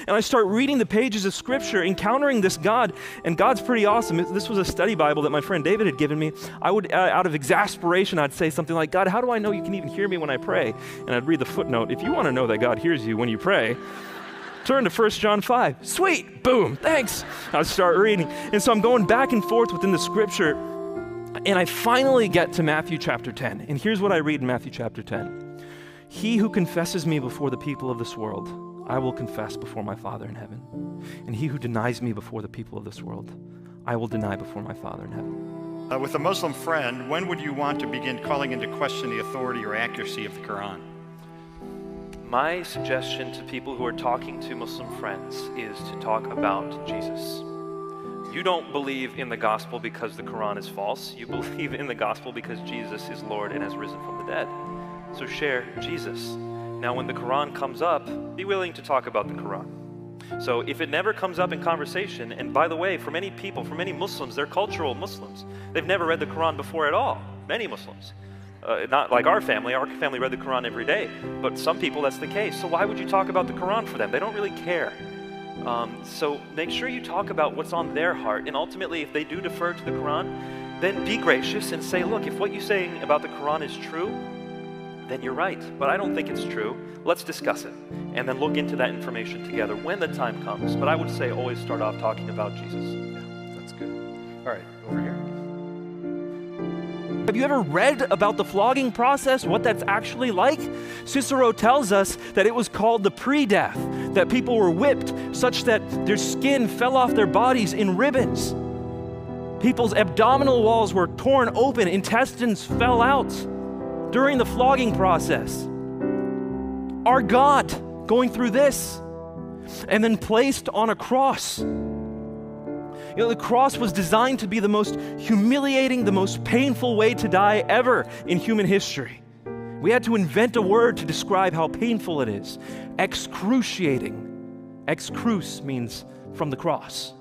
and I start reading the pages of Scripture, encountering this God, and God's pretty awesome. This was a study Bible that my friend David had given me. I would, out of exasperation, I'd say something like, God, how do I know you can even hear me when I pray? And I'd read the footnote. If you want to know that God hears you when you pray, turn to 1 John 5. Sweet, boom, thanks. I'll start reading. And so I'm going back and forth within the Scripture, and I finally get to Matthew chapter 10. And here's what I read in Matthew chapter 10. He who confesses me before the people of this world, I will confess before my Father in heaven. And he who denies me before the people of this world, I will deny before my Father in heaven. With a Muslim friend, when would you want to begin calling into question the authority or accuracy of the Quran? My suggestion to people who are talking to Muslim friends is to talk about Jesus. You don't believe in the gospel because the Quran is false. You believe in the gospel because Jesus is Lord and has risen from the dead. So share Jesus. Now when the Quran comes up, be willing to talk about the Quran. So if it never comes up in conversation, and by the way, for many people, for many Muslims, they're cultural Muslims. They've never read the Quran before at all, many Muslims. Not like our family read the Quran every day, but some people that's the case. So why would you talk about the Quran for them? They don't really care. So make sure you talk about what's on their heart, and ultimately if they do defer to the Quran, then be gracious and say, look, if what you're saying about the Quran is true, then you're right, but I don't think it's true. Let's discuss it, and then look into that information together when the time comes. But I would say always start off talking about Jesus. Yeah, that's good. All right, over here. Have you ever read about the flogging process, what that's actually like? Cicero tells us that it was called the pre-death, that people were whipped such that their skin fell off their bodies in ribbons. People's abdominal walls were torn open, intestines fell out during the flogging process. Our God going through this and then placed on a cross. You know, the cross was designed to be the most humiliating, the most painful way to die ever in human history. We had to invent a word to describe how painful it is. Excruciating. Excruce means from the cross.